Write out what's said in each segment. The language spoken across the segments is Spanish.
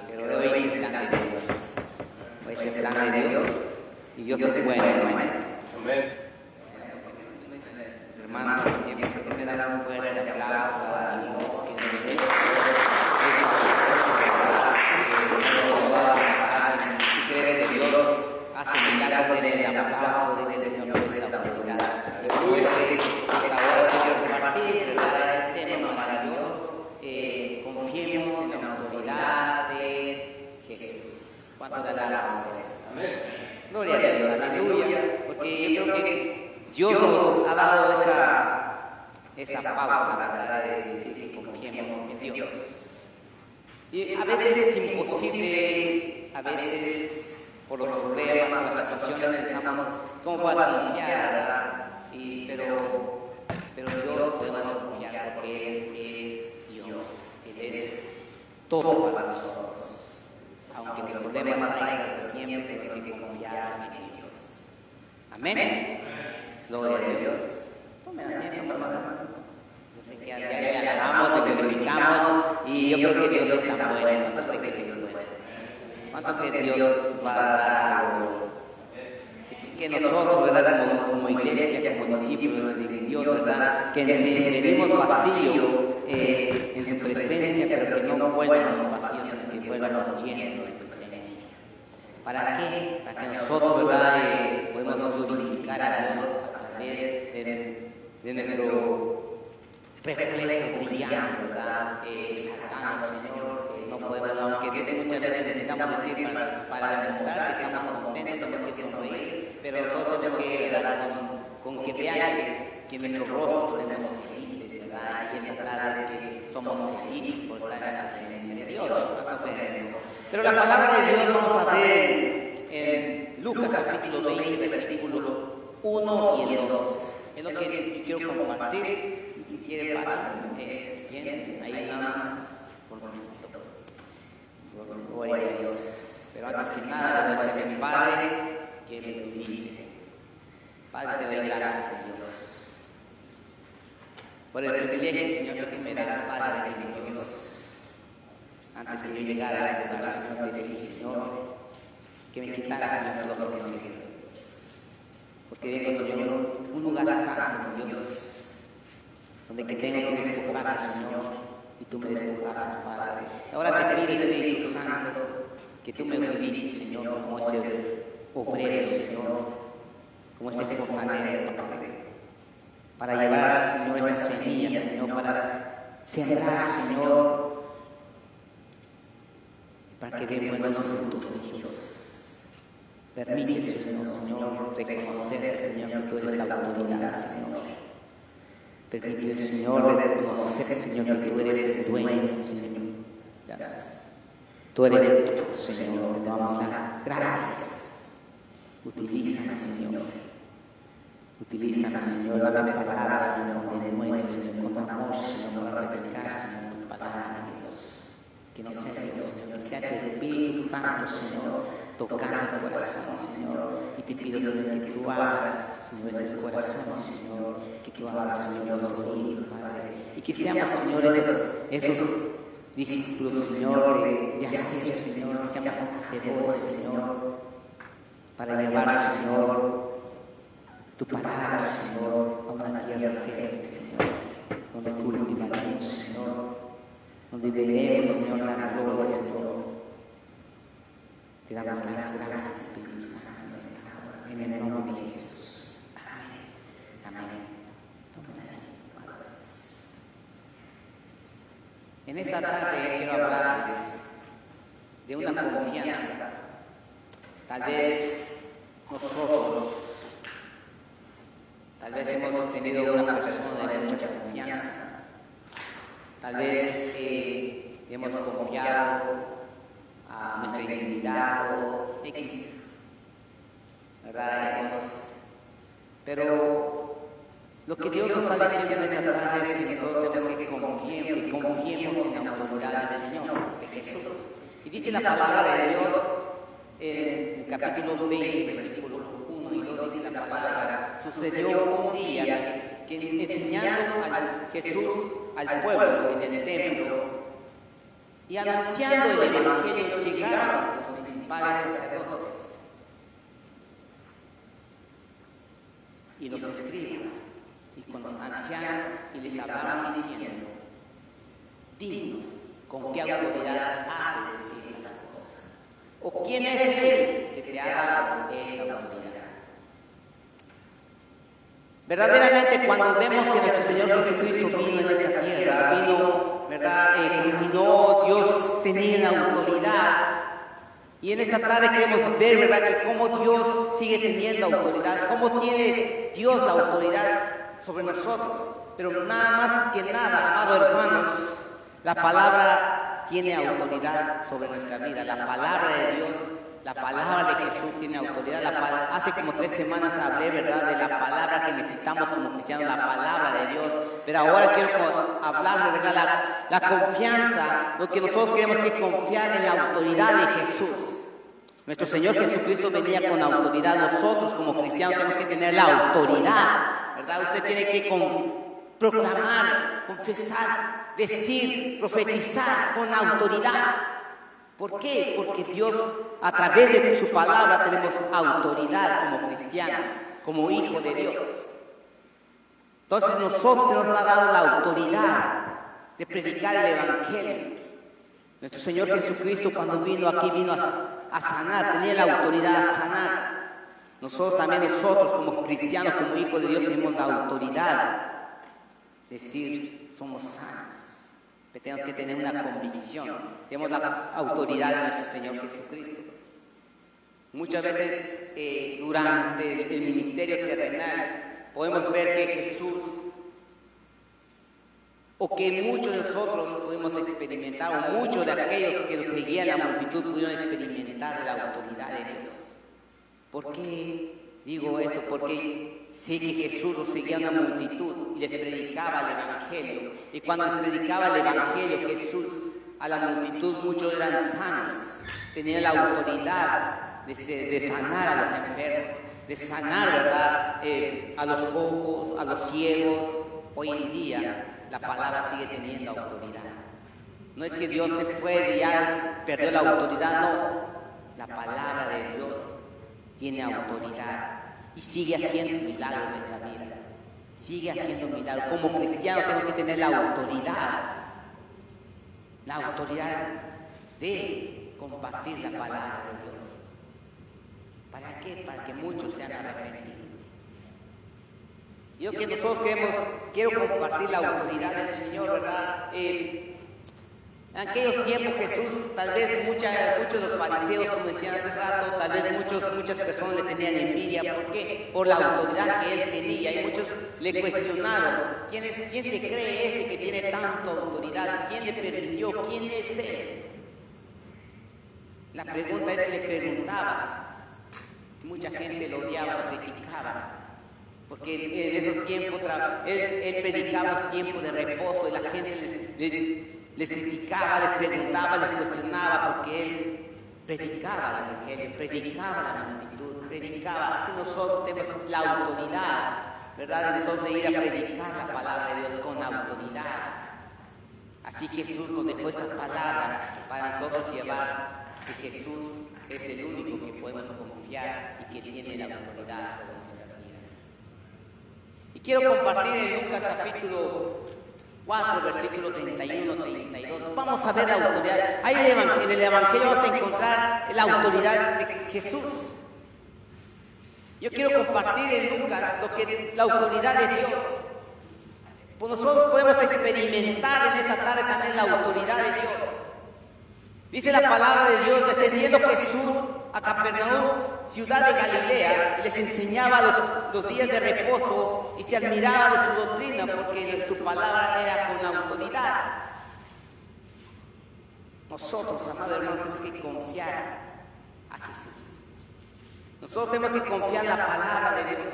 Pero hoy es el plan de Dios. Hoy es el plan de Dios y Dios es bueno, hermano. Los hermanos siempre que me dan un fuerte aplauso a Dios que me dé ese aplauso, ¿verdad? Si crees que Dios hace milagros en el aplauso de Señor por esta autoridad. Y como esta hora quiero compartir, ¿verdad? Este tema maravilloso. Confiemos en la autoridad de Jesús. ¿Cuánto le alabamos por eso? Amén. Gloria a Dios, aleluya. Porque yo creo que Dios nos ha dado esa pauta, ¿verdad? De decir que confiemos en Dios. Y a veces es imposible, a veces por los problemas, por las situaciones pensamos, ¿cómo puedo confiar, verdad? Pero Dios podemos confiar porque Él es Dios, Él es todo para nosotros. Aunque los problemas haya, siempre tenemos que confiar en Dios. Amén. Gloria a Dios. Tomen asiento, mamá. Yo sé que a diario le alabamos, le glorificamos y yo creo que Dios es tan bueno. ¿Cuánto cree que Dios es bueno? ¿Cuánto que Dios va a dar algo? Que nosotros, ¿verdad? Como iglesia, como discípulos de Dios, ¿verdad? Que venimos vacío en su presencia, pero que no vuelvan los vacíos, sino que vuelvan los llenos de su presencia. ¿Para qué? Para que nosotros, ¿verdad? Podemos glorificar a Dios a través de nuestro reflejo brillante, ¿verdad? Exaltando al Señor. No podemos, aunque muchas veces necesitamos decir para demostrar que estamos contentos, tenemos que sonreír, pero nosotros tenemos que ver con que vean que nuestros rostros estemos felices, ¿verdad? Y esta tarde es que somos felices por estar en la presencia de Dios. Pero la palabra de Dios vamos a ver en Lucas capítulo 20, versículo 1 y el 2. Es lo que yo quiero compartir. Si quiere pasen siguiente, ahí nada más por un minuto. Gloria a Dios. Pero antes que nada, le voy a decir a mi Padre que me utilice. Padre, te doy gracias, Dios, por el privilegio, Señor, que tú me das, Padre, bendito Dios. Antes que yo llegara a este lugar, Señor, te dije, Señor, que me quitara, Señor, todo lo que necesito. Porque vengo, Señor, un lugar santo, Dios, donde que tengo que despojar, Señor. Y tú me despojaste, Padre. Ahora te pido, Espíritu Santo, que tú me utilices, Señor, como ese obrero, Señor, como ese fontanero, Padre, para llevar, Señor, estas semillas, Señor, para sembrar, Señor, para que den buenos frutos, Dios. Permite, Señor, reconocer, Señor, que tú eres la autoridad, Señor. Permite, Señor, reconocer, Señor, que tú eres el dueño, Señor. Gracias. Tú eres todo, Señor. Te damos las gracias. Utilízame, Señor. Utilízame, Señor. Dame palabras, Señor, con denuedo, Señor, con amor, Señor, para replicar, Señor, tu palabra, Dios. Que no sea Dios, Señor, que sea tu Espíritu Santo, Señor, tocando el corazón, Señor. Y te pido, Señor, que tú abras, Señor, esos corazones, Señor. Que tú abras, Señor, los oídos, Padre. Y que seamos, Señor, esos discípulos, Señor, de hacer, Señor, que seamos hacedores, Señor, para llevar, Señor, tu palabra, Señor, a una tierra fértil, Señor, donde cultivaremos, Señor, donde veremos, Señor, la gloria, Señor. Te damos las gracias, Espíritu Santo, en el nombre de Jesús. Amén. Amén. Tomen asiento, Padres. En esta tarde quiero hablarles de una confianza. Tal vez nosotros, hemos tenido una persona de mucha confianza. Tal vez hemos confiado a nuestra intimidad o X, ¿verdad? Pero lo que Dios nos está diciendo en esta tarde es que nosotros tenemos que confiemos en la autoridad del Señor, de Jesús. Y dice la palabra de Dios en el capítulo 20, versículo 1 y 2, dice la palabra: sucedió un día que enseñando a Jesús al pueblo en el templo, Y anunciando el Evangelio llegaron los principales sacerdotes y los escribas y con los ancianos y les hablaron diciendo: dinos, ¿con qué autoridad haces estas cosas? ¿O quién es él que te ha dado esta autoridad? Verdaderamente, cuando vemos que nuestro Señor Jesucristo vino en esta tierra, vino, ¿verdad? Caminó, Dios tenía la autoridad. Y en esta tarde queremos ver, ¿verdad?, que cómo Dios sigue teniendo autoridad, cómo tiene Dios la autoridad sobre nosotros. Pero nada más que nada, amados hermanos, la palabra tiene autoridad sobre nuestra vida. La palabra de Dios, la palabra de Jesús tiene autoridad. Hace como 3 semanas hablé, ¿verdad?, de la palabra que necesitamos como cristianos, la palabra de Dios. Pero ahora quiero hablar de, ¿verdad?, la confianza, lo que nosotros queremos que confiar en la autoridad de Jesús. Nuestro Señor Jesucristo venía con autoridad. Nosotros como cristianos tenemos que tener la autoridad, ¿verdad? Usted tiene que proclamar, confesar, decir, profetizar con autoridad. ¿Por qué? Porque Dios, a través de su palabra, tenemos autoridad como cristianos, como hijos de Dios. Entonces nosotros se nos ha dado la autoridad de predicar el Evangelio. Nuestro Señor Jesucristo, cuando vino aquí, vino a sanar, tenía la autoridad a sanar. Nosotros como cristianos, como hijos de Dios, tenemos la autoridad de decir: somos sanos. Tenemos que tener una convicción. Tenemos la autoridad de nuestro Señor Jesucristo. Muchas veces durante el ministerio terrenal podemos ver que Jesús, o que muchos de nosotros pudimos experimentar, o muchos de aquellos que nos seguían la multitud pudieron experimentar la autoridad de Dios. ¿Por qué digo esto? Porque sé que Jesús los seguía una multitud y les predicaba el Evangelio. Y cuando les predicaba el Evangelio Jesús a la multitud, muchos eran sanos. Tenían la autoridad de sanar a los enfermos, de sanar, ¿verdad?, a los cojos, a los ciegos. Hoy en día la palabra sigue teniendo autoridad. No es que Dios se fue y ya perdió la autoridad, no. La palabra de Dios tiene autoridad y sigue haciendo milagros en nuestra vida. Sigue haciendo milagros. Como cristianos tenemos que tener la autoridad de compartir la palabra de Dios. ¿Para qué? Para que muchos sean arrepentidos. Yo que nosotros quiero compartir la autoridad del Señor, ¿verdad? En aquellos tiempos Jesús, tal vez muchos de los fariseos, como decían hace rato, tal vez muchas personas le tenían envidia. ¿Por qué? Por la autoridad que él tenía. Y muchos le cuestionaron: ¿quién se cree este que tiene tanta autoridad? ¿Quién le permitió? ¿Quién es él? La pregunta es que le preguntaban. Mucha gente lo odiaba, lo criticaba. Porque en esos tiempos él predicaba los tiempos de reposo y la gente les criticaba, les preguntaba, les cuestionaba, porque él predicaba el Evangelio, predicaba la multitud, predicaba. Así nosotros tenemos la autoridad, ¿verdad?, de nosotros de ir a predicar la palabra de Dios con autoridad. Así Jesús nos dejó esta palabra para nosotros llevar que Jesús es el único que podemos confiar y que tiene la autoridad sobre nuestras vidas. Y quiero compartir en Lucas capítulo 4, versículo 31-32. Vamos a ver la autoridad. Ahí en el Evangelio vamos a encontrar la autoridad de Jesús. Yo quiero compartir en Lucas la autoridad de Dios. Pues nosotros podemos experimentar en esta tarde también la autoridad de Dios. Dice la palabra de Dios: descendiendo Jesús a Capernaum, ciudad de Galilea, y les enseñaba los días de reposo, y se admiraba de su doctrina, porque su palabra era con autoridad. Nosotros, amados hermanos, tenemos que confiar a Jesús. Nosotros tenemos que confiar en la palabra de Dios.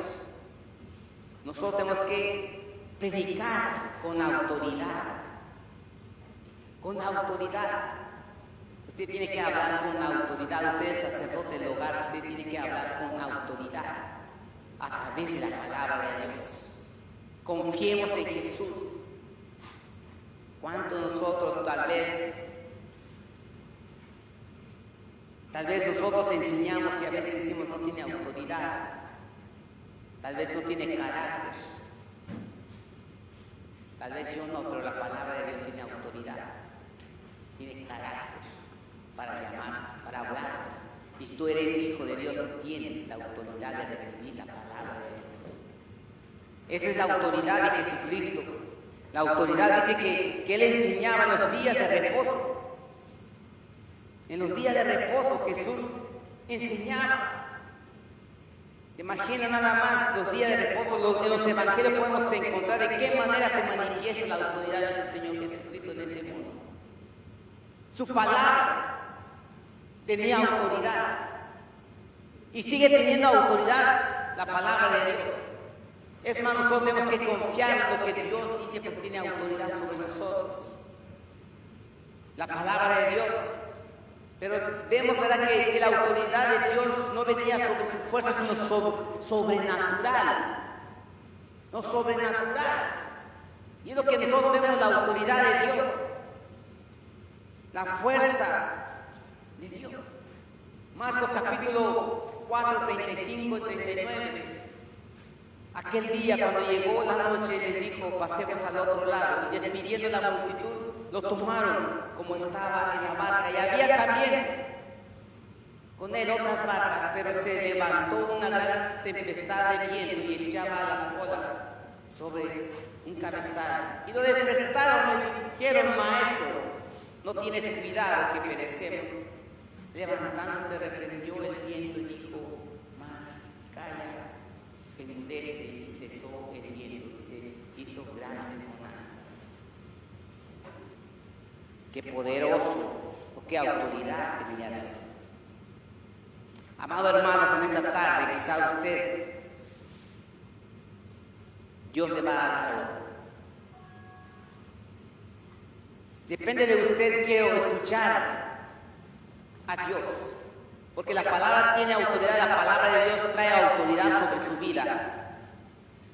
Nosotros tenemos que predicar con autoridad. Con autoridad. Usted tiene que hablar con autoridad. Usted es sacerdote del hogar. Usted tiene que hablar con autoridad a través de la palabra de Dios. Confiemos en Jesús. ¿Cuántos de nosotros tal vez Tal vez nosotros enseñamos y a veces decimos no tiene autoridad. Tal vez no tiene carácter. Tal vez yo no, pero la palabra de Dios tiene autoridad. Tiene carácter para llamarnos, para hablarnos. Y si tú eres hijo de Dios, tú tienes la autoridad de recibir la palabra de Dios. Esa es la autoridad de Jesucristo. La autoridad dice que Él enseñaba en los días de reposo. En los días de reposo Jesús enseñaba. Imagina nada más los días de reposo. En los evangelios podemos encontrar de qué manera se manifiesta la autoridad de nuestro Señor Jesucristo en este mundo. Su palabra tenía autoridad y sigue teniendo autoridad la palabra de Dios. Es más, nosotros tenemos que confiar en lo que Dios dice porque tiene autoridad sobre nosotros. La palabra de Dios. Pero vemos, ¿verdad?, que la autoridad de Dios no venía sobre su fuerza, sino sobrenatural. No sobrenatural. Y es lo que nosotros vemos, la autoridad de Dios. La fuerza de Dios. Marcos capítulo 4, 35 y 39. Aquel día cuando llegó la noche les dijo, pasemos al otro lado. Y despidiendo la multitud, lo tomaron como estaba en la barca. Y había también con él otras barcas, pero se levantó una gran tempestad de viento y echaba las olas sobre un cabezal. Y lo despertaron, le dijeron, maestro, no tienes cuidado que perecemos. Levantándose reprendió el viento y dijo, mar, calla, enmudece, y cesó el viento y se hizo grandes bonanzas. Qué poderoso, o qué autoridad tenía Dios. Amados hermanos, en esta tarde, quizá usted, Dios le va a hablar hoy. Depende de usted, quiero escuchar a Dios, porque la palabra tiene autoridad, la palabra de Dios trae autoridad sobre su vida.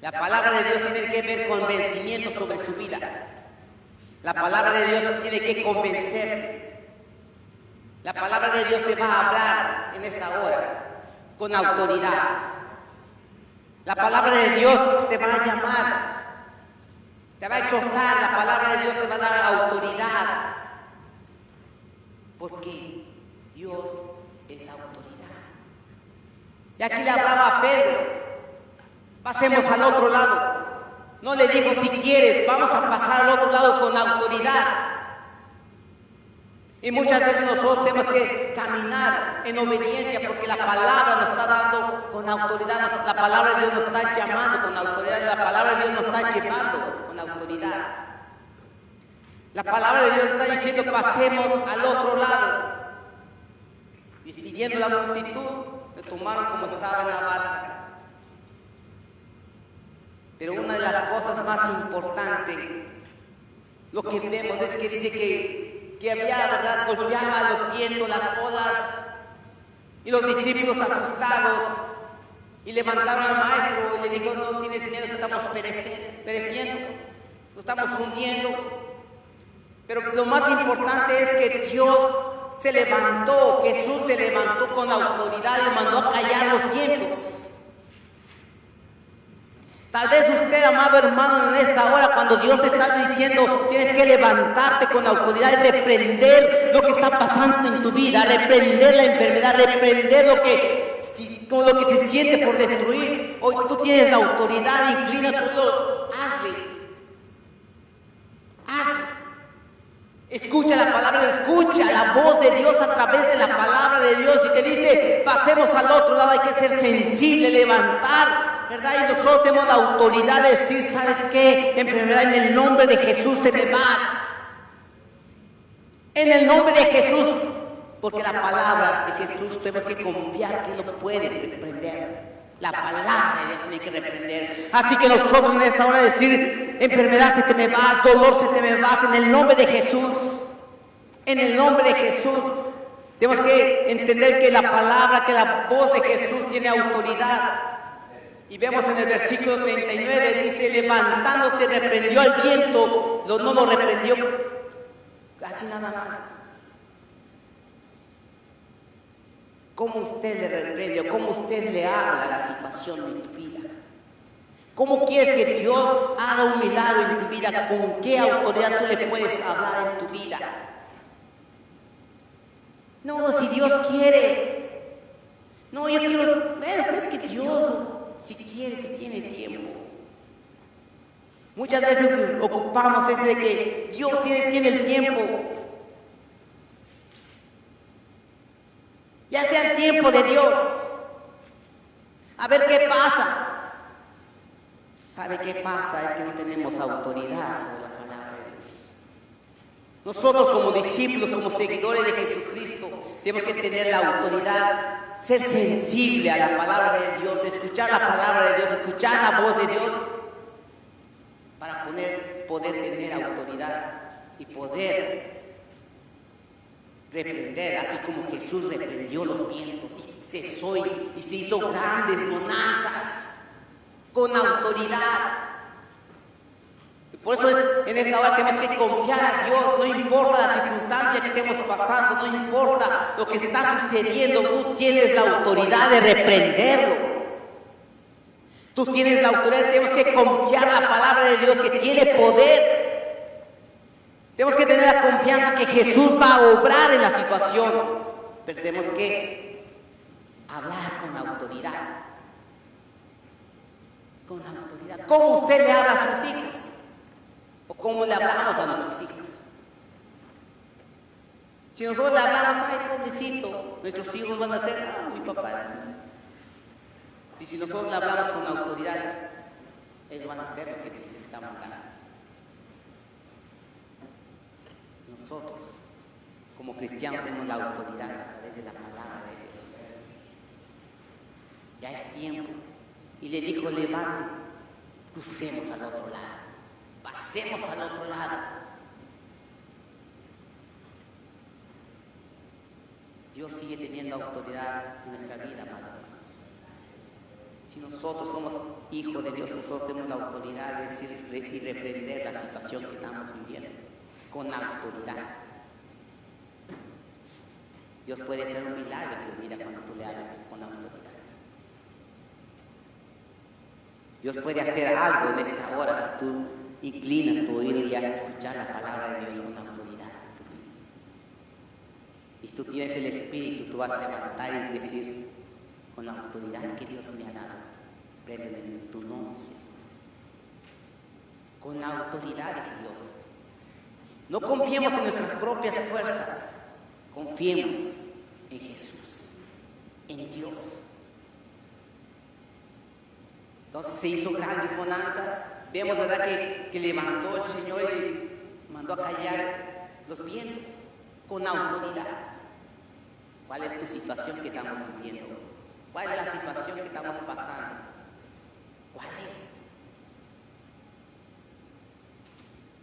La palabra de Dios tiene que ver convencimiento sobre su vida. La palabra de Dios tiene que convencerte. La palabra de Dios te va a hablar en esta hora con autoridad. La palabra de Dios te va a llamar, te va a exhortar. La palabra de Dios te va a dar autoridad, porque Dios es autoridad. Y aquí le hablaba a Pedro, pasemos al otro lado. No le dijo, si quieres, vamos a pasar al otro lado con autoridad. Y muchas veces nosotros tenemos que caminar en obediencia porque la palabra nos está dando con autoridad. La palabra de Dios nos está llamando con autoridad. La palabra de Dios nos está llevando con autoridad. La palabra de Dios está diciendo, pasemos al otro lado. Despidiendo la multitud, le tomaron como estaba en la barca. Pero una de las cosas más importantes, lo que vemos es que dice que había, ¿verdad?, golpeaba los vientos, las olas, y los discípulos asustados, y levantaron al maestro y le dijo, no tienes miedo que estamos pereciendo, nos estamos hundiendo. Pero lo más importante es que Dios se levantó, Jesús se levantó con autoridad y mandó a callar los vientos. Tal vez usted, amado hermano, en esta hora, cuando Dios te está diciendo, tienes que levantarte con autoridad y reprender lo que está pasando en tu vida, reprender la enfermedad, reprender lo que se siente por destruir. Hoy tú tienes la autoridad, inclina tu oído, hazle. Escucha la palabra, escucha la voz de Dios a través de la palabra de Dios. Y te dice, pasemos al otro lado, hay que ser sensible, levantar, ¿verdad? Y nosotros tenemos la autoridad de decir, ¿sabes qué? Enfermedad, en el nombre de Jesús te me vas. En el nombre de Jesús. Porque la palabra de Jesús tenemos que confiar que Él lo puede reprender. La palabra de Dios tiene que reprender. Así que nosotros en esta hora decir, enfermedad se te me vas, dolor se te me vas, en el nombre de Jesús. En el nombre de Jesús. Tenemos que entender que la palabra, que la voz de Jesús tiene autoridad. Y vemos en el versículo 39, dice, levantándose reprendió al viento. No lo reprendió casi nada más. cómo usted le reprende, cómo usted le habla a la situación de tu vida. ¿Cómo quieres que Dios haga un milagro en tu vida? ¿Con qué autoridad tú le puedes hablar en tu vida? No, si Dios quiere. No, yo quiero. Bueno, es que Dios, si quiere, si tiene tiempo. Muchas veces ocupamos ese de que Dios tiene el tiempo. Ya sea el tiempo de Dios. A ver qué pasa. ¿Sabe qué pasa? Es que no tenemos autoridad sobre la palabra de Dios. Nosotros como discípulos, como seguidores de Jesucristo, tenemos que tener la autoridad, ser sensible a la palabra de Dios, escuchar la palabra de Dios, escuchar la voz de Dios, para poder tener autoridad y poder reprender, así como Jesús reprendió los vientos y cesó y se hizo grandes bonanzas. Con autoridad. Por eso en esta hora tenemos que confiar a Dios. No importa la circunstancia que estemos pasando, no importa lo que está sucediendo, tú tienes la autoridad de reprenderlo. Tú tienes la autoridad, tenemos que confiar en la palabra de Dios que tiene poder. Tenemos que tener la confianza que Jesús va a obrar en la situación, pero tenemos que hablar con autoridad. Con autoridad. ¿Cómo usted le habla a sus hijos? ¿O cómo le hablamos a nuestros hijos? Si nosotros le hablamos, ay, pobrecito, nuestros hijos van a ser, mi papá. Y si nosotros le hablamos con autoridad, ellos van a hacer lo que les estamos dando. Nosotros, como cristianos, tenemos la autoridad a través de la palabra de Dios. Ya es tiempo. Y le dijo, levántense, crucemos al otro lado, pasemos al otro lado. Dios sigue teniendo autoridad en nuestra vida, amados. Si nosotros somos hijos de Dios, nosotros tenemos la autoridad de decir y reprender la situación que estamos viviendo, con autoridad. Dios puede hacer un milagro en tu vida cuando tú le hables con autoridad. Dios puede hacer algo en esta hora si tú inclinas tu oído y haces escuchar la palabra de Dios con autoridad. Y tú tienes el Espíritu, tú vas a levantar y decir con la autoridad que Dios me ha dado, préndeme en tu nombre, Señor. Con la autoridad de Dios. No confiemos en nuestras propias fuerzas, confiemos en Jesús, en Dios. Entonces se hizo grandes bonanzas. Vemos, ¿verdad?, que levantó el Señor y mandó a callar los vientos con autoridad. ¿Cuál es tu situación que estamos viviendo? ¿Cuál es la situación que estamos pasando? ¿Cuál es?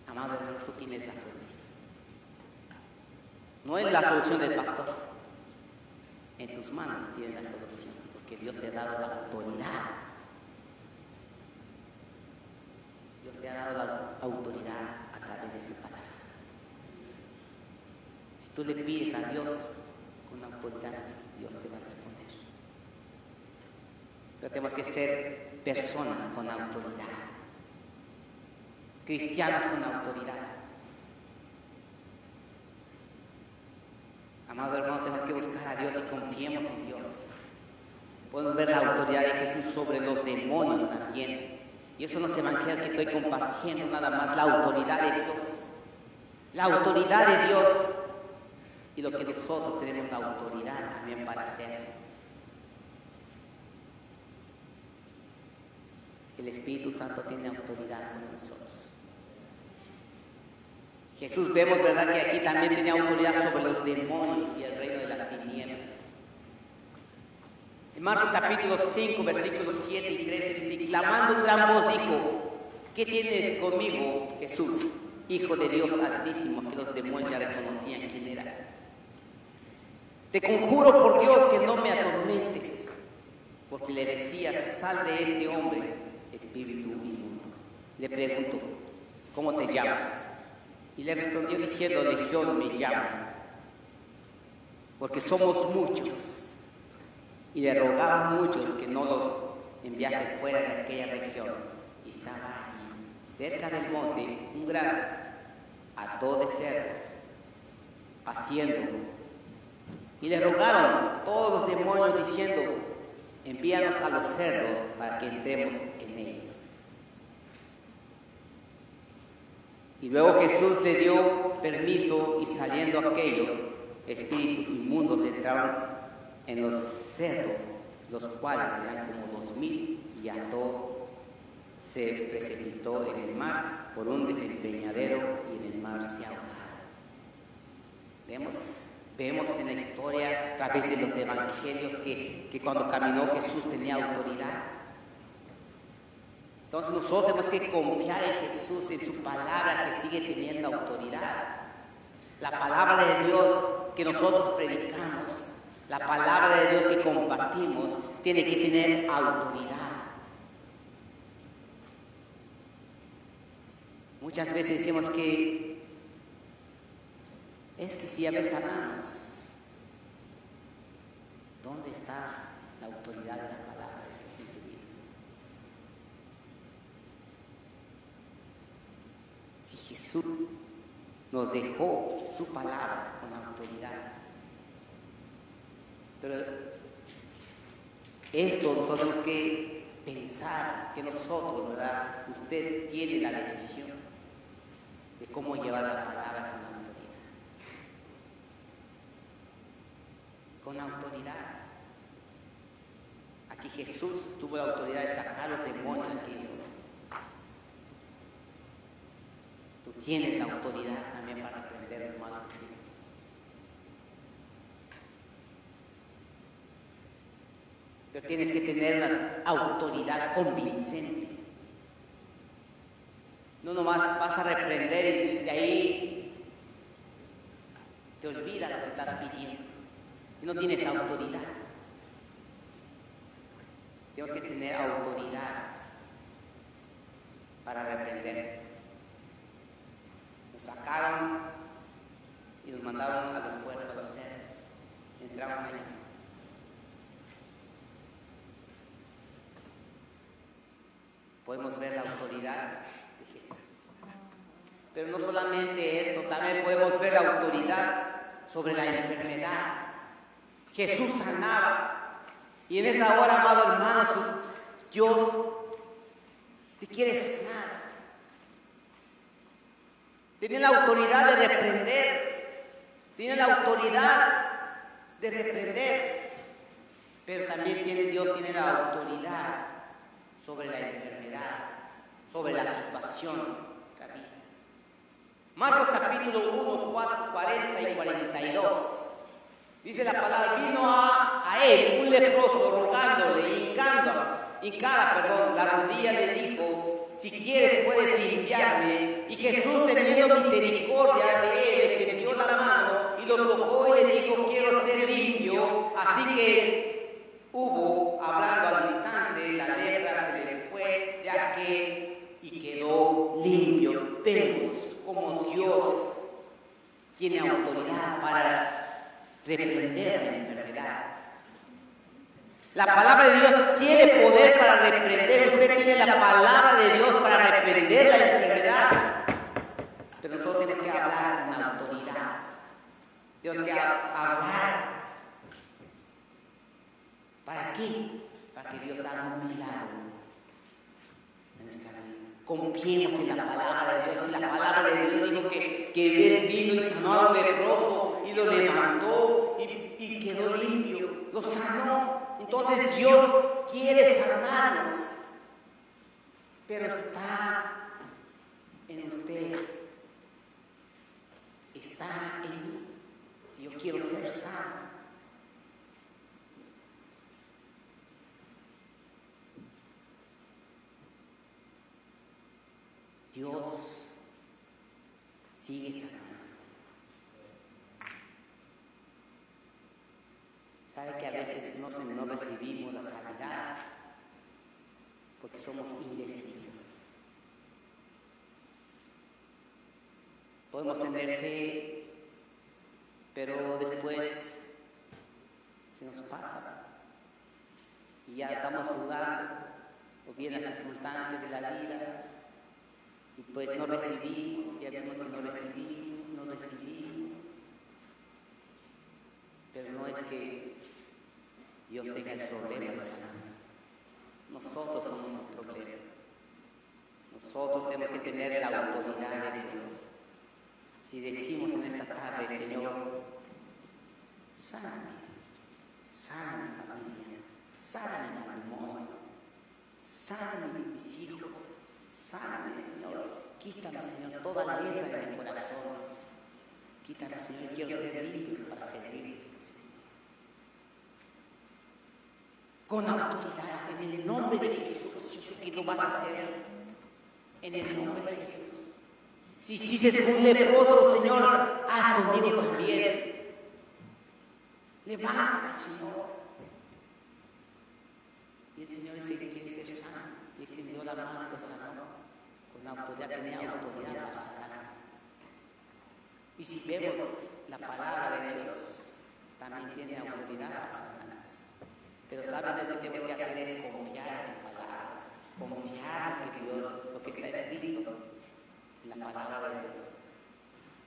Amado hermano, tú tienes la solución. No es la solución del pastor. En tus manos tienes la solución, porque Dios te ha dado la autoridad. Dios te ha dado la autoridad a través de su palabra. Si tú le pides a Dios con autoridad, Dios te va a responder. Pero tenemos que ser personas con autoridad, cristianos con autoridad. Amado hermano, tenemos que buscar a Dios y confiemos en Dios. Podemos ver la autoridad de Jesús sobre los demonios también. Y eso no es evangelio que estoy compartiendo, nada más la autoridad de Dios. La autoridad de Dios y lo que nosotros tenemos la autoridad también para hacer. El Espíritu Santo tiene autoridad sobre nosotros. Jesús, vemos, ¿verdad?, que aquí también tenía autoridad sobre los demonios y el reino de las tinieblas. En Marcos capítulo 5, versículos 7 y 13 dice: y clamando en gran voz dijo: ¿qué tienes conmigo, Jesús, Hijo de Dios Altísimo? Que los demonios ya reconocían quién era. Te conjuro por Dios que no me atormentes, porque le decías: sal de este hombre, espíritu inmundo. Le pregunto: ¿cómo te llamas? Y le respondió diciendo: Legión me llamo, porque somos muchos. y le rogaba a muchos que no los enviase fuera de aquella región. Y estaba allí, cerca del monte, un gran hato de cerdos, haciendo. Y le rogaron todos los demonios diciendo: envíanos a los cerdos para que entremos en ellos. Y luego Jesús le dio permiso, y saliendo aquellos espíritus inmundos entraron en los cerdos, los cuales eran como 2000, y Hato se precipitó en el mar por un desempeñadero, y en el mar se ahogaron. Vemos en la historia, a través de los evangelios, que cuando caminó Jesús tenía autoridad. Entonces nosotros tenemos que confiar en Jesús, en su palabra, que sigue teniendo autoridad. La palabra de Dios que nosotros predicamos, la palabra de Dios que compartimos, tiene que tener autoridad. Muchas veces decimos que es que si a veces hablamos, ¿dónde está la autoridad de la palabra de Dios en tu vida? Si Jesús nos dejó su palabra con autoridad, pero esto nosotros tenemos que pensar que nosotros, ¿verdad? Usted tiene la decisión de cómo llevar la palabra con autoridad. Aquí Jesús tuvo la autoridad de sacar los demonios de aquellos hombres. Tú tienes la autoridad también para reprender los malos espíritus. Pero tienes que tener una autoridad convincente. No nomás vas a reprender y de ahí te olvidas lo que estás pidiendo. Y no tienes autoridad. Tenemos que tener autoridad para reprendernos. Nos sacaron y nos mandaron a los pueblos, a los cerdos. Entraron allá. Podemos ver la autoridad de Jesús. Pero no solamente esto, también podemos ver la autoridad sobre la enfermedad. Jesús sanaba. Y en esta hora, amado hermano, Dios te quiere sanar. Tiene la autoridad de reprender. Tiene la autoridad de reprender. Pero también Dios tiene la autoridad sobre la enfermedad, sobre la situación de la vida. Marcos capítulo 1, 40 y 42. Dice la palabra: vino a él un leproso rogándole, hincada la rodilla, le dijo: si quieres puedes limpiarme. Y Jesús, teniendo misericordia de él, extendió la mano y lo tocó y le dijo: quiero ser limpio. Así que hablando al instante, la lepra se le fue de aquel y quedó limpio. Vemos como Dios tiene autoridad para reprender la enfermedad. La palabra de Dios tiene poder para reprender. Usted tiene la palabra de Dios para reprender la enfermedad. Pero nosotros tenemos que hablar con autoridad. Tenemos que hablar. ¿Para qué? Para que Dios haga un milagro en nuestra vida. Confiemos en la palabra de Dios. Y la palabra de Dios dijo que él vino y sanó a un leproso y lo levantó y quedó limpio. Lo sanó. Entonces Dios quiere sanarnos. Pero está en usted. Está en mí. Si yo quiero ser sano. Dios sigue sanando. Sabe que a veces no recibimos la sanidad porque somos indecisos. Podemos tener fe, pero después se nos pasa. y ya estamos dudando, o bien las circunstancias de la vida, y pues no recibimos, ya vemos que no recibimos, pero no es que Dios tenga el problema de sanar. Nosotros somos el problema. Nosotros tenemos que tener la autoridad de Dios. Si decimos en esta tarde, Señor, sáname, sana mi familia, sana mi matrimonio, sáname mis hijos, sáname, Señor, quítame, Señor, toda lepra de mi corazón, quítame, Señor, quiero ser limpio para servirte, Señor. Con autoridad, en el nombre de Jesús, yo sé que lo vas a hacer, en el nombre de Jesús. Si hiciste un leproso, Señor, haz conmigo también. Levántame, Señor. Y el Señor dice que quiere ser sano. Y extendió la mano y lo sanó. Con la autoridad, tenía autoridad para sanar. Y si vemos la palabra de Dios, también tiene autoridad para sanarnos. Pero ¿saben lo que tenemos que hacer? Es confiar en su palabra. Confiar en que Dios, lo que está escrito en la palabra de Dios.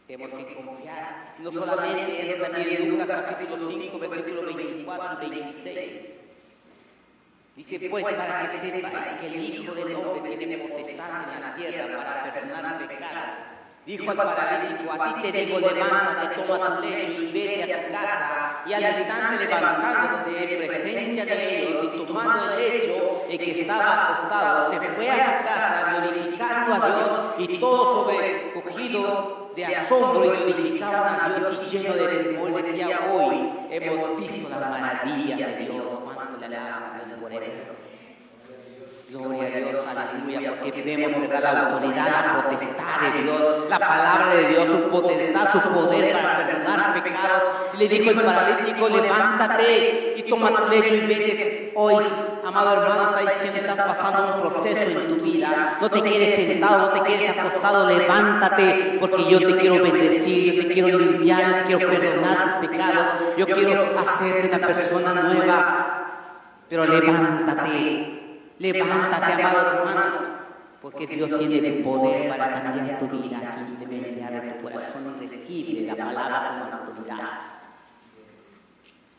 Tenemos que confiar. No solamente eso, también Lucas capítulo 5, versículo 24 y 26. Dice, pues para que sepáis que el Hijo del Hombre tiene potestad en la tierra para perdonar pecados. Dijo al paralítico, a ti te digo, levántate, toma tu lecho y vete a tu casa. Y al instante levantándose en presencia de ellos y tomando el lecho en que estaba acostado, se fue a su casa glorificando a Dios, y todo sobrecogido de asombro y glorificaban a Dios, y lleno de temor decía, hoy hemos visto las maravillas de Dios. ¿Cuánto le alaban a Dios por esto? Gloria a Dios, aleluya, porque vemos, ¿verdad?, la autoridad, la potestad de Dios, la palabra de Dios, su potestad, su poder para perdonar pecados. Si le dijo el paralítico, levántate y toma tu lecho y vete. Hoy, amado hermano, está diciendo, estás pasando un proceso en tu vida. No te quedes sentado, no te quedes acostado, levántate, porque yo te quiero bendecir, yo te quiero limpiar, yo te quiero perdonar tus pecados, yo quiero hacerte una persona nueva. Pero levántate. Levántate, amado hermano, porque Dios tiene el poder para cambiar tu vida. Simplemente abre tu corazón y recibe la palabra con autoridad.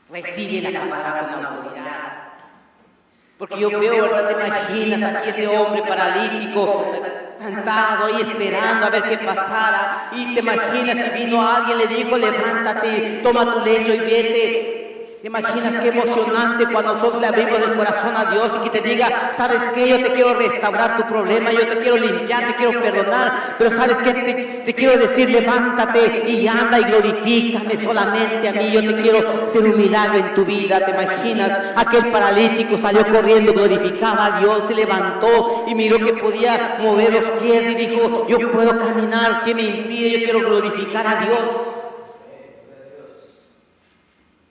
Recibe la palabra con autoridad. Porque yo veo, ¿verdad? Te imaginas aquí este hombre paralítico, sentado ahí esperando a ver qué pasara. Y te imaginas si vino alguien, le dijo, levántate, toma tu lecho y vete. ¿Te imaginas qué emocionante cuando nosotros le abrimos el corazón a Dios y que te diga, ¿sabes qué? Yo te quiero restaurar tu problema, yo te quiero limpiar, te quiero perdonar, pero ¿sabes qué? Te quiero decir, levántate y anda y glorifícame solamente a mí, yo te quiero hacer un milagro en tu vida. ¿Te imaginas? Aquel paralítico salió corriendo, glorificaba a Dios, se levantó y miró que podía mover los pies y dijo, yo puedo caminar, ¿qué me impide? Yo quiero glorificar a Dios.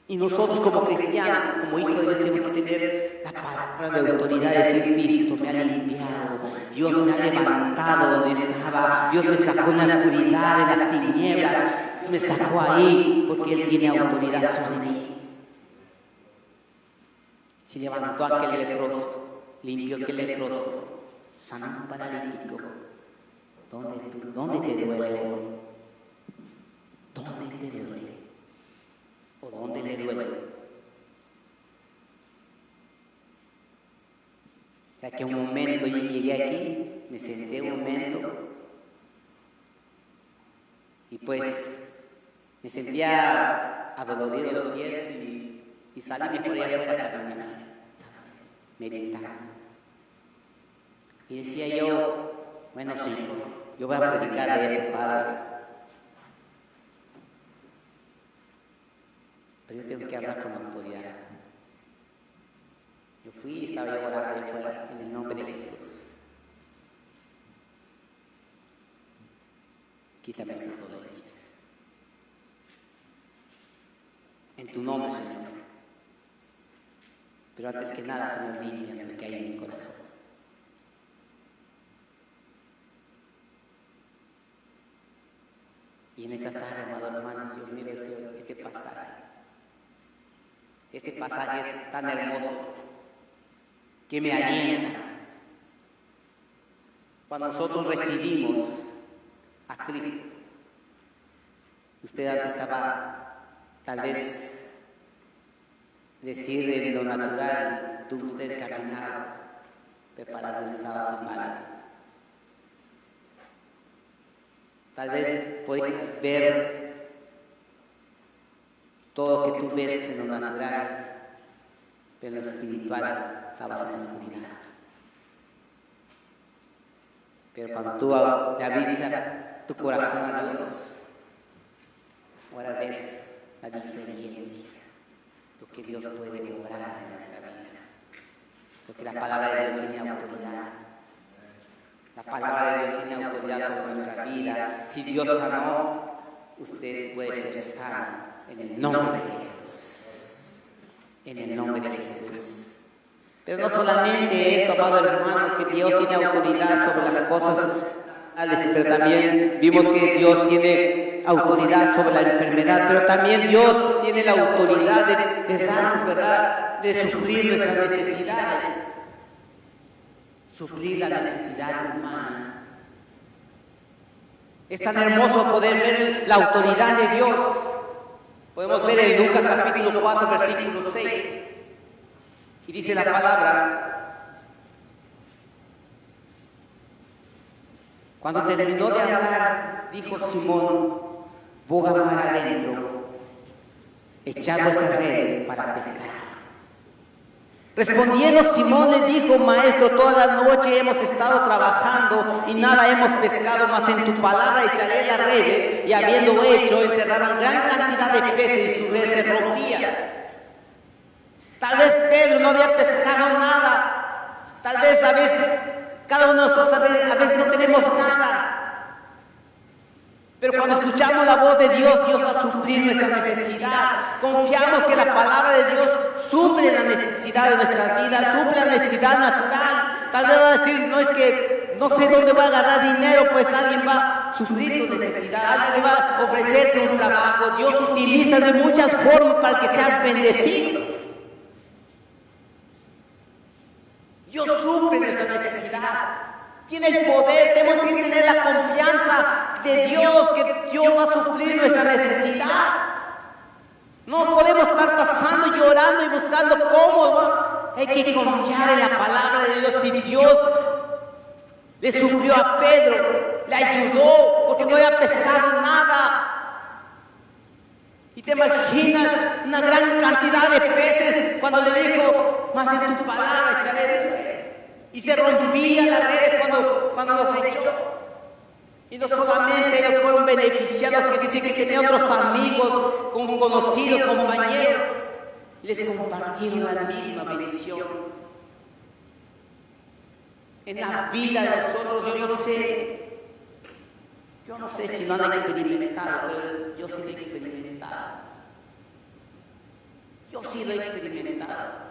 Y nosotros como cristianos, como hijos de Dios, tenemos que tener la palabra de autoridad, de decir, Cristo me ha limpiado, Dios me ha levantado donde estaba, Dios me sacó en la oscuridad, en las tinieblas, Dios me sacó ahí porque Él tiene autoridad sobre mí. Si levantó a aquel leproso, limpió a aquel leproso, sanó a un paralítico, ¿dónde te duele hoy? ¿Dónde te duele? ¿O dónde le duele? O sea, que un momento yo llegué aquí, me senté un momento y pues me sentía adolorido los pies y salí mejor allá afuera a caminar, meditar. Y decía yo, bueno, sí, yo voy a predicar de esto, Padre. Pero yo tengo que hablar con autoridad. Yo fui y estaba yo orando ahí afuera en el nombre de Jesús. Quítame estas dolencias. En tu nombre, Señor. Pero antes que nada, Señor, límpiame lo que hay en mi corazón. Y en esta tarde, amados hermanos, yo miro este pasaje. Este pasaje es tan hermoso que me alienta. Cuando nosotros recibimos a Cristo, usted antes estaba, tal vez, decir en lo natural, usted caminaba, pero para Dios estaba sin mal. Tal vez puedes ver todo lo que tú ves en lo natural, pero en lo espiritual estabas en la oscuridad. Pero cuando tú le avisas tu corazón a Dios, ahora ves la diferencia, lo que Dios puede lograr en nuestra vida. Porque la palabra de Dios tiene autoridad. La palabra de Dios tiene autoridad sobre nuestra vida. Si Dios sanó, usted puede ser sano en el nombre de Jesús. En el nombre de Jesús. Pero no solamente esto, amados hermanos, que Dios tiene autoridad sobre las cosas naturales, pero también vimos que Dios tiene autoridad sobre la enfermedad, pero también Dios tiene la autoridad de darnos, ¿verdad?, de suplir nuestras necesidades, suplir la necesidad humana. Es tan hermoso poder ver la autoridad de Dios. Podemos ver en Lucas capítulo 4, versículo 6. Y dice la palabra: cuando terminó de hablar, dijo Simón: boga mar adentro, echad vuestras redes para pescar. Respondiendo Simón le dijo: Maestro, toda la noche hemos estado trabajando y nada hemos pescado, mas en tu palabra echaré las redes. Y habiendo hecho, encerraron gran cantidad de peces y su red se rompía. Tal vez Pedro no había pescado nada. Tal vez a veces, cada uno de nosotros a veces no tenemos nada. Pero cuando escuchamos la voz de Dios, Dios va a suplir nuestra necesidad. Confiamos que la palabra de Dios suple la necesidad de nuestras vidas, suple la necesidad natural. Tal vez va a decir: no, es que no sé dónde va a agarrar dinero. Pues alguien va a suplir tu necesidad, alguien va a ofrecerte un trabajo. Dios utiliza de muchas formas para que seas bendecido. Dios suple nuestra necesidad. Tiene el poder. Tenemos que tener la confianza de Dios, que Dios va a suplir nuestra necesidad. No podemos estar pasando, llorando y buscando cómo. Hay que confiar en la palabra de Dios. Si Dios le suplió a Pedro, le ayudó, porque no había pescado nada. Y te imaginas una gran cantidad de peces cuando le dijo: mas en tu palabra echaré. Y se rompían las redes cuando los echó. Y no solamente ellos fueron beneficiados, que dicen que tenían otros amigos, conocidos, compañeros, y les compartieron la misma bendición. En la vida de nosotros, yo no sé si lo han experimentado, pero yo sí lo he experimentado. Yo sí lo he experimentado.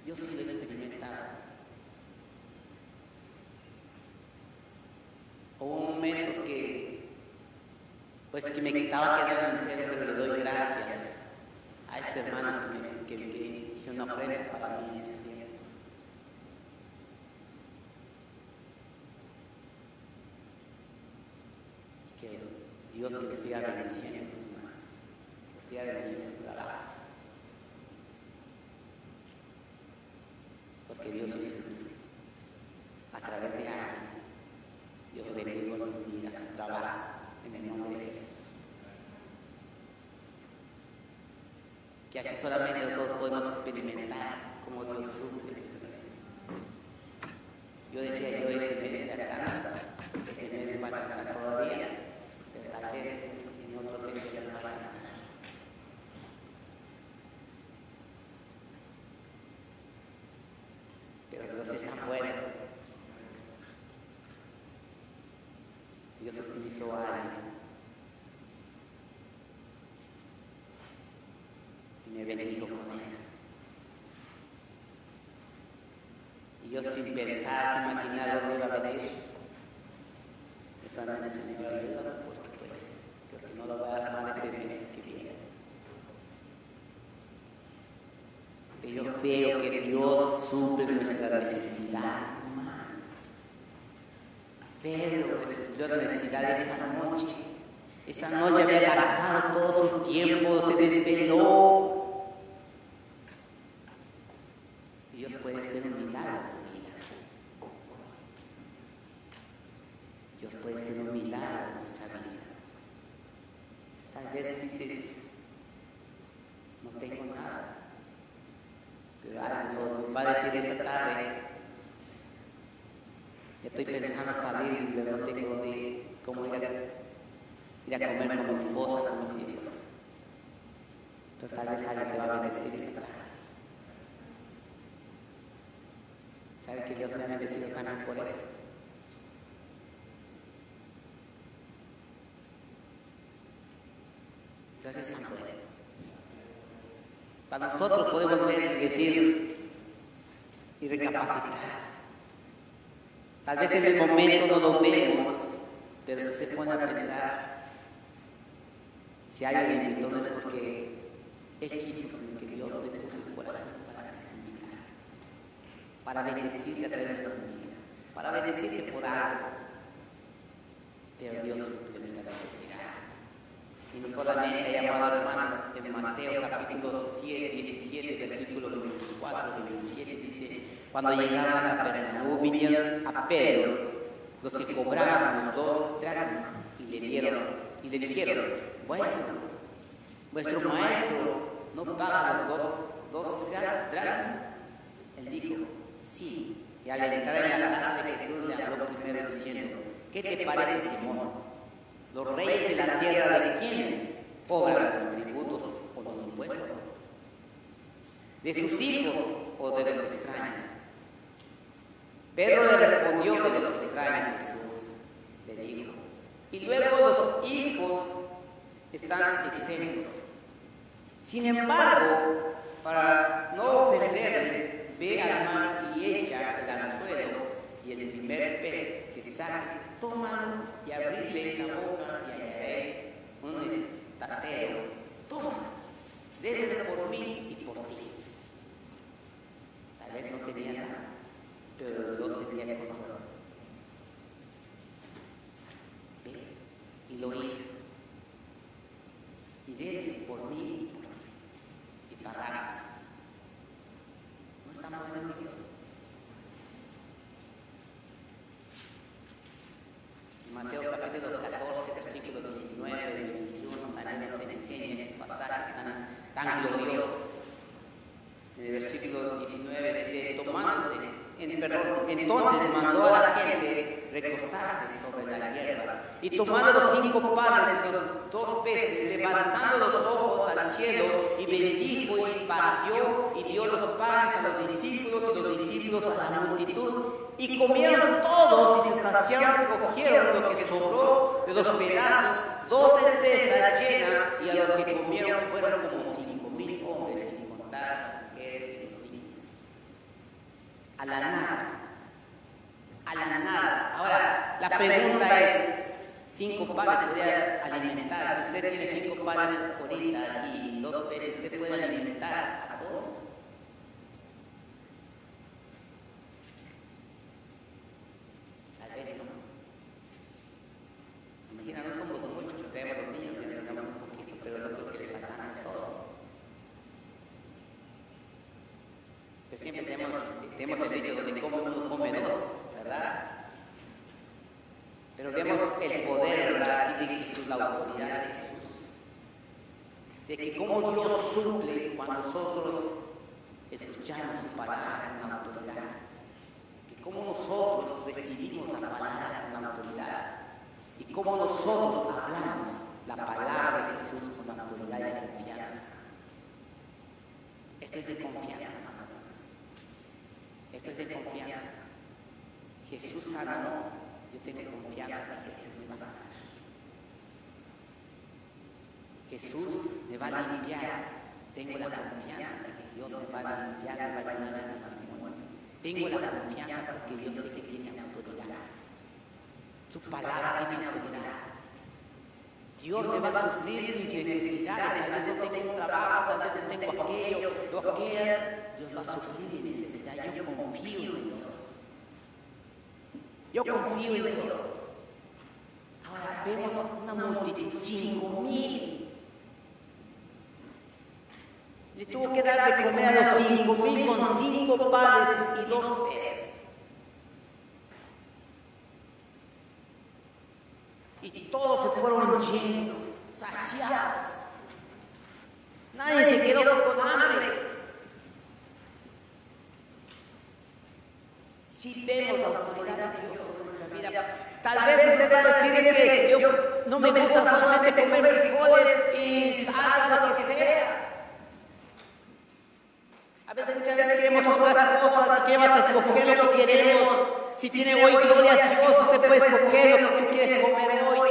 Yo sí lo he experimentado. Hubo momentos que me estaba quedando en cero, pero le doy gracias a esos hermanos que hicieron una ofrenda para mí en esos tiempos. Que Dios que les siga bendiciendo a sus manos, que les siga bendiciendo sus trabajos. Porque Dios es a través de alguien. Dios bendiga sus vidas, su trabajo, en el nombre de Jesús. Que así solamente nosotros podemos experimentar cómo Dios suple nuestra necesidad. Yo decía: este mes me alcanza, este mes me va a alcanzar todavía, pero tal vez en otros meses ya no va a alcanzar. Pero Dios es tan bueno. Dios utilizó a alguien y me bendijo con eso. Y yo, sin pensar, sin imaginar dónde iba a venir, eso no me Señor ayuda, porque pues porque no lo voy a armar este mes que viene. Pero yo veo que Dios suple nuestra necesidad humana. Pedro le suplió la necesidad esa noche. Esa noche había gastado todo su tiempo, se desveló. Y Dios puede hacer un milagro en tu vida. Dios puede hacer un milagro en nuestra vida. Tal vez dices, no tengo nada. Pero algo nos va a decir esta tarde. Ya estoy pensando salir, pero no tengo cómo ir a comer con mi esposa, con mis hijos. Pero tal vez alguien te va a bendecir esta tarde. ¿Sabe que Dios me ha bendecido también por eso? Dios es tan bueno. Para nosotros podemos ver y decir y recapacitar. Tal vez en el momento no lo vemos, pero si se pone a pensar, si alguien me invitó no es porque Él quiso, sino que Dios le puso el corazón para que se invitara, para bendecirte a través de la comida, para bendecirte por algo. Pero Dios suple nuestra necesidad. Y no solamente ha llamado, hermanos, en Mateo capítulo 17, versículo 24 y 27, dice: cuando llegaban a Capernaum, vinieron a Pedro los que cobraban los 2 dracmas y le dijeron: vuestro maestro no paga los dos dracmas. Él dijo: sí. Y al entrar en la casa de Jesús le habló primero diciendo: ¿qué te parece, Simón? ¿Los reyes de la tierra de quiénes cobran los tributos o los impuestos? ¿De sus hijos o de los extraños? Pedro le respondió: de los extraños. Jesús le dijo: y luego los hijos están exentos. Sin embargo, para no ofenderles, ve al mar y echa el anzuelo, y el primer pez que saques, tómalo y abrirle la boca y hallaréis un estatero. Tómalo, déselo por mí y por ti. Tal vez no tenía nada, pero Dios tenía el control. Ve, y lo hizo. Y dele por mí y por ti. Y pagamos. ¿No estamos bueno en eso? Mateo capítulo 14, versículo 19 y 21 también nos enseña estos pasajes tan gloriosos. En el versículo 19 dice: entonces mandó a la gente recostarse sobre la hierba, y tomando los 5 panes y los 2 peces, levantando los ojos al cielo, y bendijo y partió y dio los panes a los discípulos y los discípulos a la multitud. Y comieron todos y se saciaron, cogieron lo que sobró de los pedazos, 12 cestas llenas, y a los que comieron fueron como 5,000 hombres, sin contar las mujeres y los niños. A la nada. Ahora, la pregunta es: 5 panes podría alimentar. Si usted tiene 5 panes ahorita aquí y 2 peces, ¿usted puede alimentar a todos? Tal vez no. Imagina, no somos muchos, traemos los niños y les damos un poquito, pero no creo que les alcance a todos. Pero siempre tenemos el dicho: donde come uno, come 2, ¿verdad? Pero vemos el poder, ¿verdad?, aquí de Jesús, la autoridad de Jesús. De que cómo Dios suple cuando nosotros escuchamos su palabra con autoridad. Que cómo nosotros recibimos la palabra con autoridad. Y cómo nosotros hablamos la palabra de Jesús con autoridad y confianza. Esto es de confianza, hermanos. Esto es de confianza. Jesús sanó. Yo tengo confianza en que Jesús me va a sanar. Jesús me va a limpiar. Tengo la confianza de que Dios me va a limpiar, me va a ayudar en mi matrimonio. Tengo la confianza porque yo sé que tiene autoridad. Su palabra tiene autoridad. Dios me va a suplir mis necesidades. Tal vez no tengo un trabajo, tal vez no tengo aquello, lo aquello. Dios va a suplir mi necesidad. Yo confío en Dios. Yo confío en Dios. Ahora vemos una multitud, 5,000. Le tuvo que dar de comer a los 5,000 con 5 panes y 2 peces. Y todos se fueron llenos, saciados. Nadie se quedó con hambre. Si vemos la autoridad de Dios sobre nuestra vida, tal vez usted va a decir es que yo no me gusta solamente comer frijoles y salsa, lo que sea. A veces, muchas veces queremos otras cosas y queremos escoger lo que queremos. Si tiene hoy gloria a Dios, usted puede escoger lo que tú quieres comer hoy.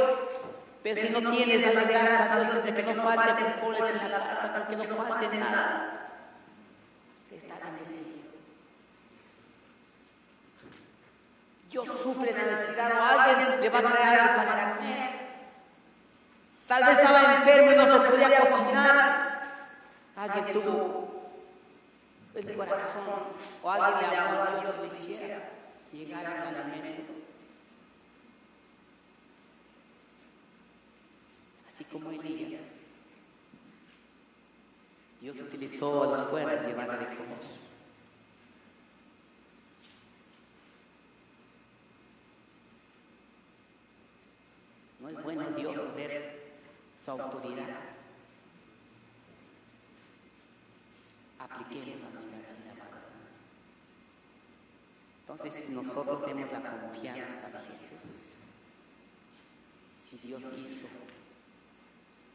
Pero si no tienes, dale gracias a Dios de que no falten frijoles en la casa, que no falte nada. Usted está bendecido. Dios suple la necesidad o alguien le va a traer algo para comer. Tal vez estaba enfermo y no se podía cocinar. Alguien tuvo el corazón o alguien le amó a Dios que lo hiciera, que llegara al alimento. Así como Elías, Dios utilizó a los cuernos llevarle de comer. No es bueno Dios ver su autoridad. Apliquemos a nuestra vida, hermanos. Entonces nosotros tenemos la confianza de Jesús. Si Dios hizo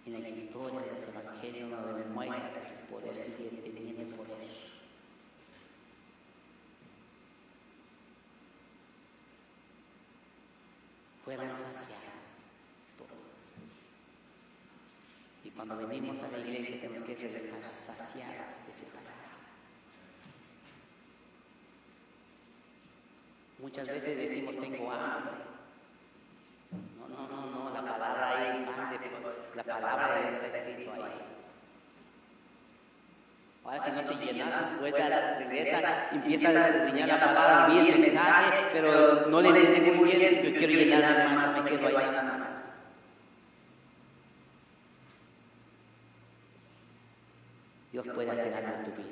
en la historia de los evangelios, nos demuestra que su poder sigue teniendo poder. Fueron saciados todos. Y cuando venimos a la iglesia tenemos que regresar saciados de su palabra. Muchas veces decimos tengo hambre. No, la palabra ahí, la palabra de Dios está escrito ahí. Ahora si no te llenas, después regresa, empieza a descubrir la palabra, olvida el mensaje, pero no le entiende muy bien, yo quiero llenarme más, no me quedo ahí nada más. Dios puede hacer algo en tu vida.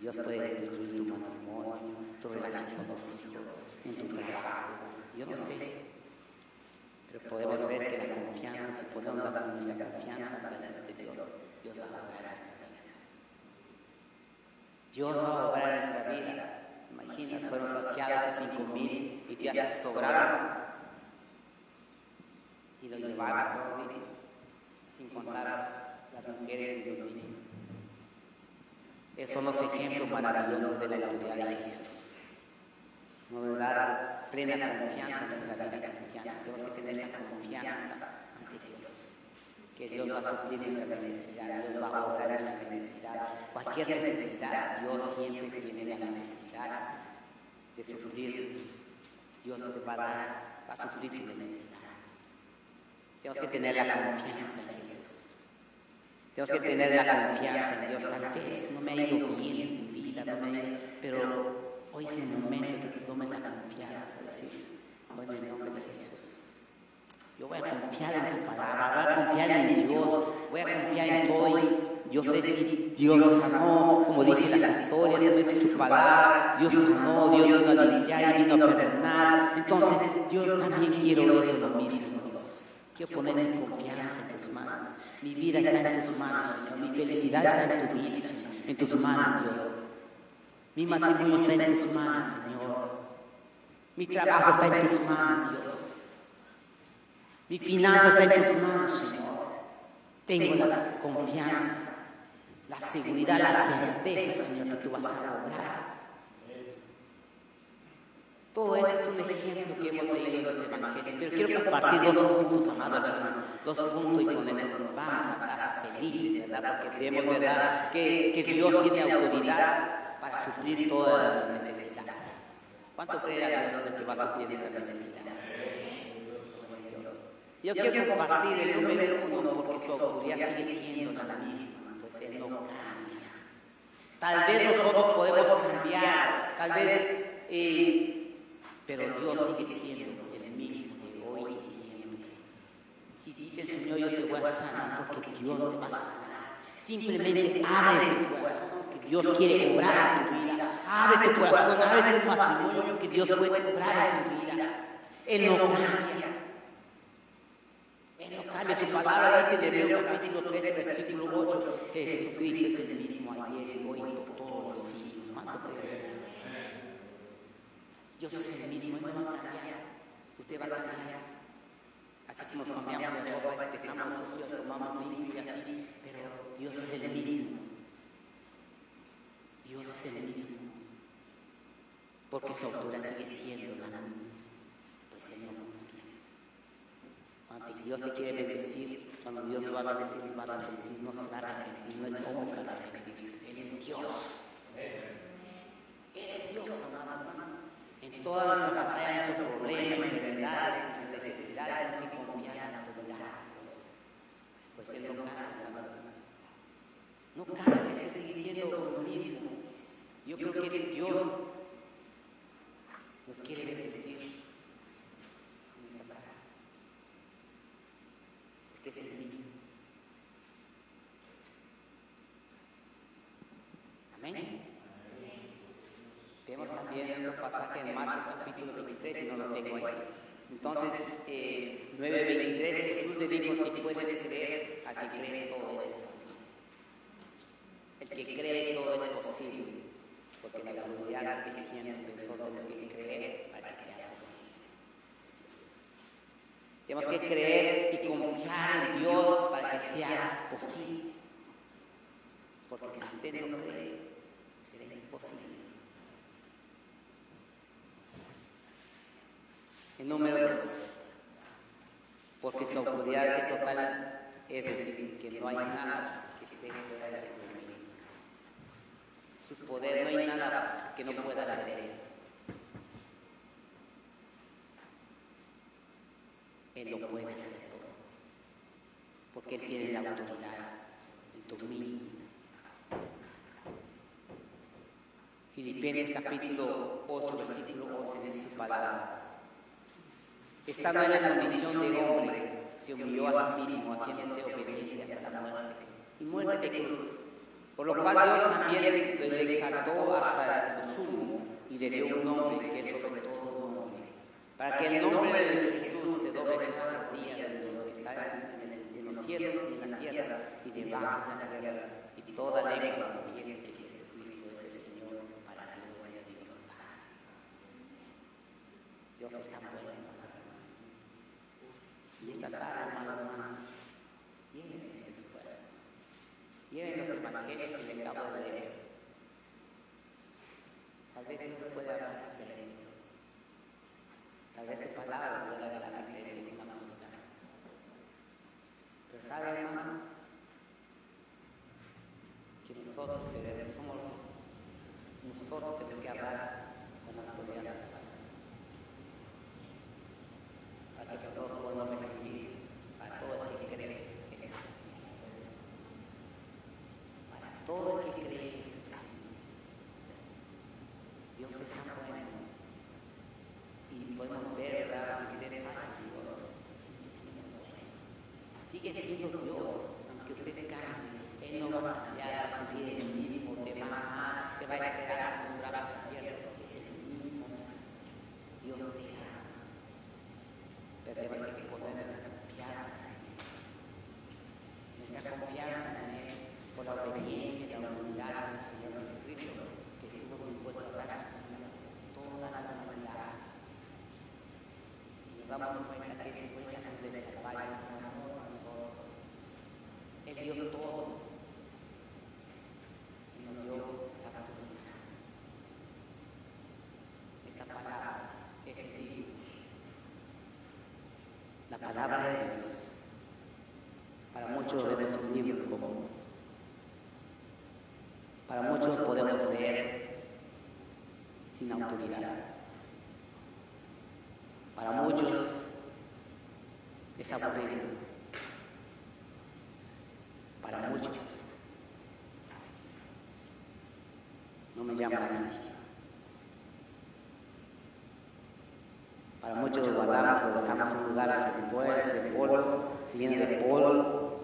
Dios puede reconstruir tu matrimonio, tu relación con los hijos, en tu trabajo. Yo no sé. Pero podemos ver que la confianza, si ponemos nuestra confianza delante de Dios, Dios va a obrar en nuestra vida. Dios va a obrar en nuestra vida. Imaginas, fueron saciados los 5,000 y te has sobrado. Y lo llevaron todo bien, sin contar las mujeres y los niños. Esos son los ejemplos maravillosos de la autoridad de Jesús. Nos da plena confianza en nuestra vida cristiana. Tenemos que tener esa confianza ante Dios. Que Dios va a suplir nuestra necesidad, Dios va a obrar nuestra necesidad. Cualquier necesidad, Dios siempre tiene la necesidad de suplirnos. Dios te va a suplir tu necesidad. Tenemos que tener la confianza en Jesús. Tenemos que tener la confianza en Dios. Tal vez no me ha ido bien en mi vida, pero hoy es el momento que tomes la confianza, decir, hoy en el nombre de Jesús, yo voy a confiar en su palabra, voy a confiar en Dios, voy a confiar en hoy. Yo sé si Dios sanó, como dicen las historias, como dice su palabra, Dios sanó, Dios vino a limpiar y vino a perdonar. Entonces yo también quiero eso lo mismo, Dios. Quiero poner mi confianza en tus manos. Mi vida está en tus manos, Señor. Mi felicidad está en tu vida, Señor. En tus manos, Dios. Mi matrimonio está en tus manos, Señor. Mi trabajo está en tus manos, Dios. Mi finanza está en tus manos, Señor. Tengo la confianza, la seguridad, la certeza, Señor, que tú vas a lograr. Todo eso es un ejemplo que hemos leído en los evangelios. Pero quiero compartir 2 puntos, amado hermano. 2 puntos y con eso nos vamos a casa felices, ¿verdad? Porque vemos, ¿verdad?, que Dios tiene autoridad para suplir todas nuestras necesidades. ¿Cuánto cree a Dios que va a suplir nuestra necesidad? Dios. Yo quiero compartir el número 1 porque su autoridad sigue siendo la misma, pues Él no cambia. Tal vez nosotros podemos cambiar, tal vez, pero Dios sigue siendo el mismo de hoy y siempre. Si dice el Señor, yo te voy a sanar porque Dios te va a sanar. Simplemente abre tu corazón porque Dios quiere obrar en tu vida. Abre tu corazón, abre tu matrimonio porque Dios puede obrar en tu vida. Él no cambia. Él no cambia. Su palabra dice en Hebreos capítulo 13, versículo 8, que Jesucristo es el mismo ayer y hoy y por todos los siglos. ¿Cuánto crees? Dios es el mismo, Él no va a cambiar. Usted va a cambiar. Así que nos cambiamos de ropa, dejamos sucio, tomamos limpio y así. Pero Dios es el mismo. Dios es el mismo. Porque su autoridad sigue siendo la misma. Pues Él no cambia. Cuando Dios te quiere bendecir, cuando Dios te va a bendecir, no se va a arrepentir, no es hombre para arrepentirse. Él es Dios. Él es Dios, amado hermano. En todas nuestras batallas, nuestros problemas, enfermedades, nuestras necesidades, tenemos que confiar en la autoridad de Dios. Pues Él no cambia, amado hermano. No cambia, Él sigue siendo lo mismo. Yo creo que Dios nos quiere bendecir en esta tarde. Porque es el mismo. Amén. Vemos también otro pasaje en Marcos capítulo 23, si no lo tengo ahí. Entonces, 9:23, Jesús le dijo, si puedes creer, al que cree todo es posible. El que cree todo es posible, porque la autoridad sigue siendo que nosotros tenemos que creer para que sea posible. Tenemos que creer y confiar en Dios para que sea posible. Porque si usted no cree, será imposible. El número 2, porque su autoridad es total, es decir, que no hay nada que esté fuera de su dominio. Su poder, no hay nada que no pueda hacer Él. Él lo puede hacer todo, porque Él tiene la autoridad, el dominio. Filipenses capítulo 8, versículo 11 dice su palabra. Estando en la condición de hombre, se humilló a sí mismo, haciéndose obediente hasta la muerte, y muerte de cruz. Por lo cual Dios también le exaltó hasta lo sumo, y le dio un nombre que es sobre todo nombre, para que el nombre de Jesús se doble cada rodilla de los que están en los cielos y en la tierra, y debajo de la tierra, y toda lengua confiese que Jesucristo es el Señor, para la gloria de Dios Padre. Dios está bueno. Y esta tarde, hermanos, lleven ese esfuerzo. Lleven los evangelios que le acabo de leer. Tal vez Dios pueda hablar diferente. Tal vez su palabra pueda hablar diferente con la autoridad. Pero sabe, hermano, que nosotros tenemos que hablar con la autoridad. Para que nosotros podamos recibir a todo el que cree es posible. Para todo el que cree es posible. Dios es tan bueno. Y podemos ver, ¿verdad?, que usted falla, Dios sigue siendo bueno. Sigue siendo Dios, aunque usted cambie. Él no va a cambiar, va a seguir el mismo, te va a amar, te va a esperar con los brazos abiertos. Es el mismo. Dios te ama. Pero tenemos que poner nuestra confianza en Él. Nuestra confianza en Él por la obediencia y la humildad de nuestro Señor Jesucristo, que estuvo dispuesto a dar su vida por toda la humanidad. Y nos damos cuenta que Él fue la cruz del Calvario por amor a nosotros. Él dio todo y nos dio la oportunidad. Esta palabra, este libro, la palabra de Dios, para muchos vemos un libro común. Para muchos podemos leer sin autoridad. Para muchos es aburrido para muchos. No me llama la atención. Para muchos lo guardamos, lo dejamos en un lugar, se polvo, se llena de polvo.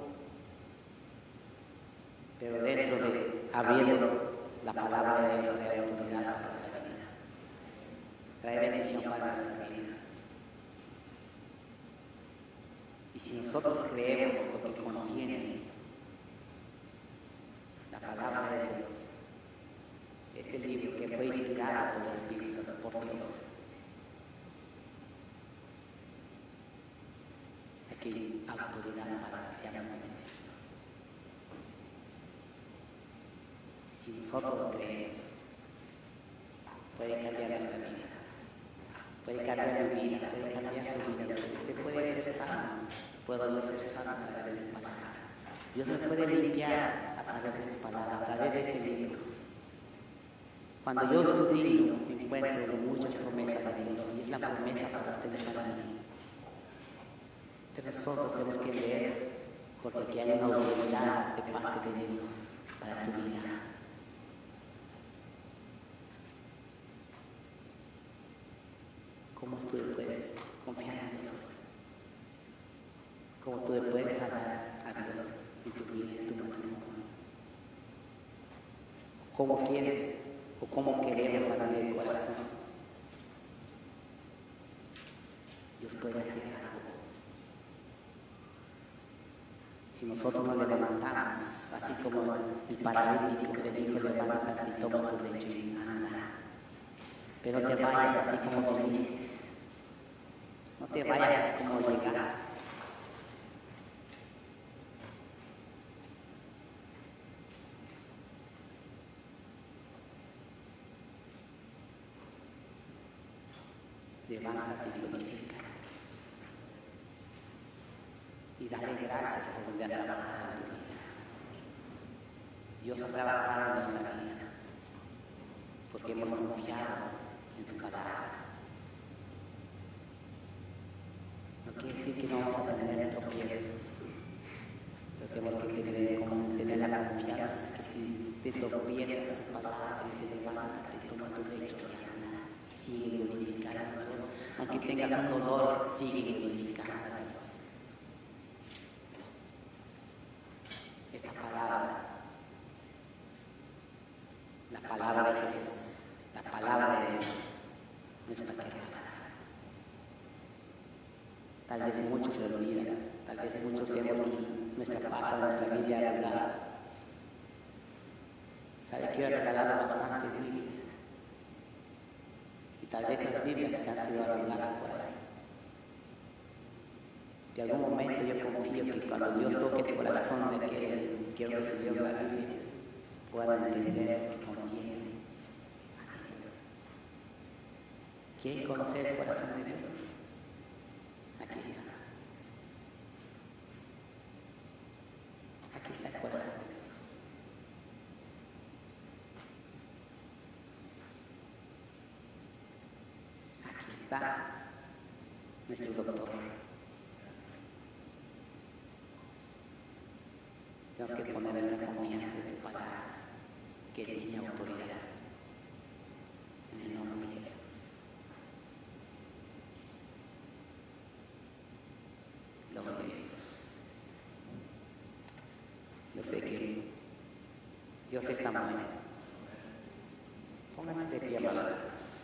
Pero dentro de abriendo la palabra de Dios trae autoridad para nuestra vida. Trae bendición para nuestra vida. Y si nosotros creemos lo que contiene la palabra de Dios, este libro que fue inspirado por el Espíritu Santo, por Dios, aquí hay autoridad para que seamos bendecidos. Si nosotros lo creemos, puede cambiar nuestra vida, puede cambiar mi vida, puede cambiar su vida. Usted puede ser sano, puedo yo ser sano a través de su palabra. Dios me puede limpiar a través de su palabra, a través de este libro. Cuando yo estudio, encuentro muchas promesas de Dios, y es la promesa para usted y para mí. Pero nosotros tenemos que leer, porque aquí hay una autoridad de parte de Dios para tu vida. ¿Cómo tú le puedes confiar en Dios? ¿Cómo tú le puedes hablar a Dios en tu vida, en tu matrimonio? ¿Cómo quieres o cómo queremos abrir el corazón? Dios puede hacer algo. Si nosotros nos levantamos, así como el paralítico le dijo, levántate y toma tu lecho y anda. Pero no te vayas así como viniste. No te vayas así como llegaste. Levántate y glorifica a Dios. Y dale gracias por donde ha trabajado en tu vida. Dios ha trabajado en nuestra vida porque hemos confiado en su palabra. No quiere decir que no vamos a tener tropiezos, pero tenemos que tener la confianza que si te tropiezas su palabra, te dice levántate, toma tu lecho y anda. Sigue glorificando a Dios. Aunque tengas un dolor, sigue glorificando a Dios. Esta palabra, la palabra de Jesús, la palabra de Dios, no es cualquier palabra. Tal vez muchos se olvidan, tal vez muchos tenemos nuestra pasta, nuestra Biblia arreglada. ¿Sabe que yo he regalado bastantes Biblias? Y tal vez esas Biblias se han sido arregladas por ahí. De algún momento yo confío que cuando Dios toque el corazón de aquel que recibió la Biblia, puedan entender lo que contiene. ¿Quieren conocer el corazón de Dios? Aquí está. Aquí está el corazón de Dios. Aquí está nuestro doctor. Tenemos que poner nuestra confianza en su palabra, que Él tiene autoridad. En el nombre de Jesús. Gloria a Dios. Yo sé que Dios es tan bueno. Pónganse de pie, amados.